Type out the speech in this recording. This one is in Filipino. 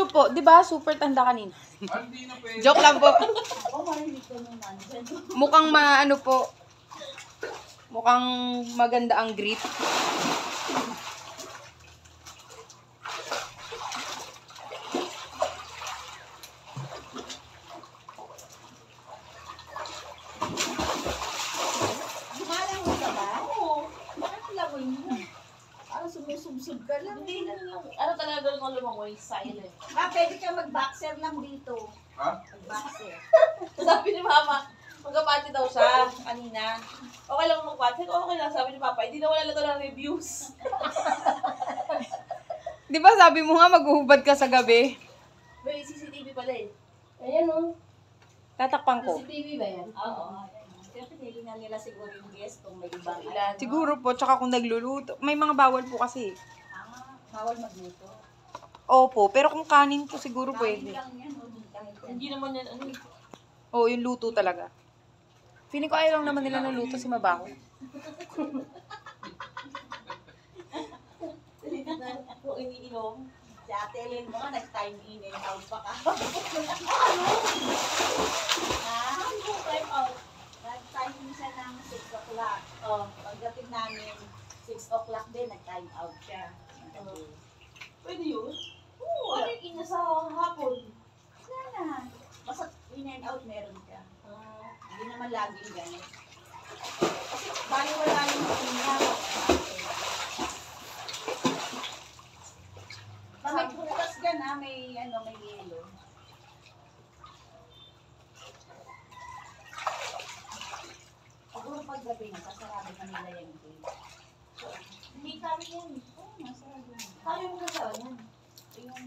Siguro po, di ba super tanda kanina? Hindi na pwede. Joke lang po. Ako marinig ko nung nandyan. Mukhang maano po. Mukhang maganda ang grip. Lumalangoy ka ba? Oo. Parang langoy mo. Parang sumusubsub ka lang. Hindi na lang. Ano talaga kung lumangoy? Silent. Pwede ka mag-boxer lang dito. Ha? Mag-boxer. Sabi ni Mama, magkapati daw siya kanina. Okay lang magpati. Okay lang, sabi ni Papa. Hindi na wala lang ng reviews. Di ba sabi mo nga maghuhubad ka sa gabi? May CCTV pala eh. Ayan o. Tatakpan ko. CCTV ba yan? Oo. Kaya pinili na nila siguro yung guest kung may ibang Ilan? Siguro po, tsaka kung nagluluto. May mga bawal po kasi. Bawal magluto. Opo, pero kung kanin po siguro Kain pwede. lang yan. O, kahit yan. Hindi naman yan ano. Oo, yung luto talaga. Feeling ko ayaw lang naman nila ng luto si Mabaho. Kung iniinom. Si Ate Ellen mo nga, nag-time in and out pa ka. Ha? Time out. Nag-time in siya ng 6 o'clock. Oh. Pagdating namin, 6 o'clock din, nag-time out siya. Pwede yun? Oo, Ano yung ina sa hapon? wala na. Basta in and out meron ka. Hindi naman laging ganun. Kasi bali wala yung ina. May bukas ka na, may yelo. Siguro paggabi na, kasarado ka nila yung gate. Hindi kami yan. Oo, masarado na. Kami mo kasama yan. Yung